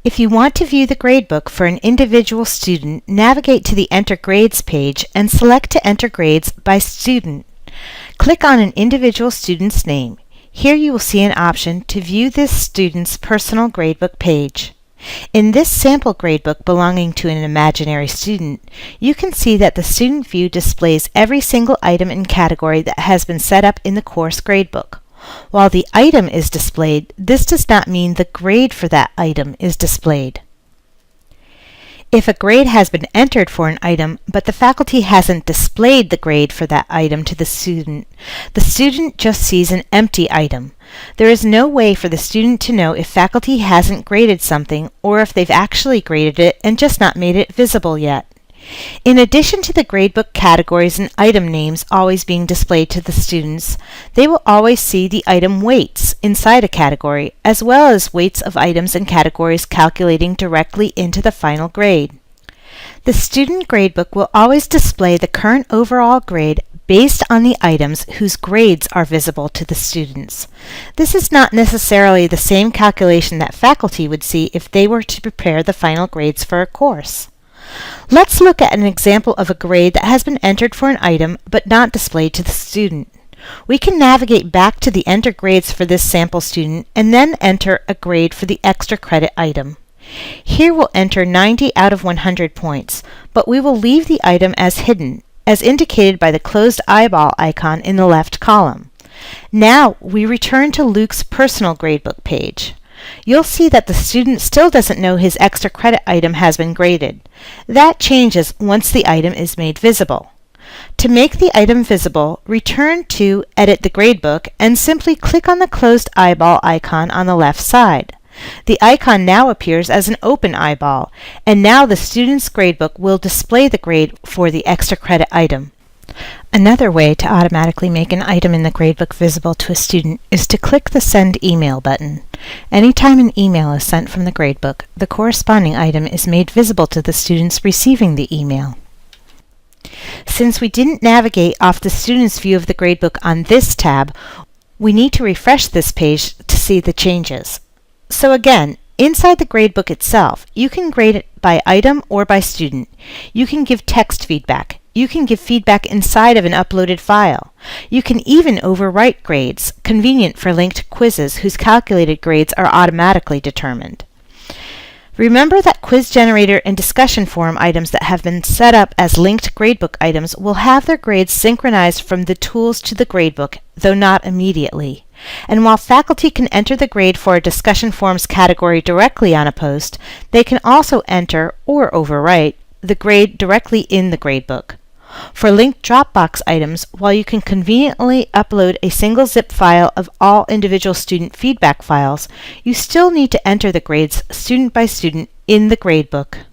If you want to view the gradebook for an individual student, navigate to the Enter Grades page and select to enter grades by student. Click on an individual student's name. Here you will see an option to view this student's personal gradebook page. In this sample gradebook belonging to an imaginary student, you can see that the Student View displays every single item and category that has been set up in the course gradebook. While the item is displayed, this does not mean the grade for that item is displayed. If a grade has been entered for an item, but the faculty hasn't displayed the grade for that item to the student just sees an empty item. There is no way for the student to know if faculty hasn't graded something or if they've actually graded it and just not made it visible yet. In addition to the gradebook categories and item names always being displayed to the students, they will always see the item weights inside a category, as well as weights of items and categories calculating directly into the final grade. The student gradebook will always display the current overall grade based on the items whose grades are visible to the students. This is not necessarily the same calculation that faculty would see if they were to prepare the final grades for a course. Let's look at an example of a grade that has been entered for an item but not displayed to the student. We can navigate back to the Enter Grades for this sample student and then enter a grade for the extra credit item. Here we'll enter 90 out of 100 points, but we will leave the item as hidden, as indicated by the closed eyeball icon in the left column. Now we return to Luke's personal gradebook page. You'll see that the student still doesn't know his extra credit item has been graded. That changes once the item is made visible. To make the item visible, return to Edit the Gradebook and simply click on the closed eyeball icon on the left side. The icon now appears as an open eyeball, and now the student's gradebook will display the grade for the extra credit item. Another way to automatically make an item in the gradebook visible to a student is to click the Send Email button. Anytime an email is sent from the gradebook, the corresponding item is made visible to the students receiving the email. Since we didn't navigate off the student's view of the gradebook on this tab, we need to refresh this page to see the changes. So again, inside the gradebook itself, you can grade it by item or by student. You can give text feedback. You can give feedback inside of an uploaded file. You can even overwrite grades, convenient for linked quizzes whose calculated grades are automatically determined. Remember that quiz generator and discussion forum items that have been set up as linked gradebook items will have their grades synchronized from the tools to the gradebook, though not immediately. And while faculty can enter the grade for a discussion forums category directly on a post, they can also enter, or overwrite, the grade directly in the gradebook. For linked Dropbox items, while you can conveniently upload a single zip file of all individual student feedback files, you still need to enter the grades student by student in the gradebook.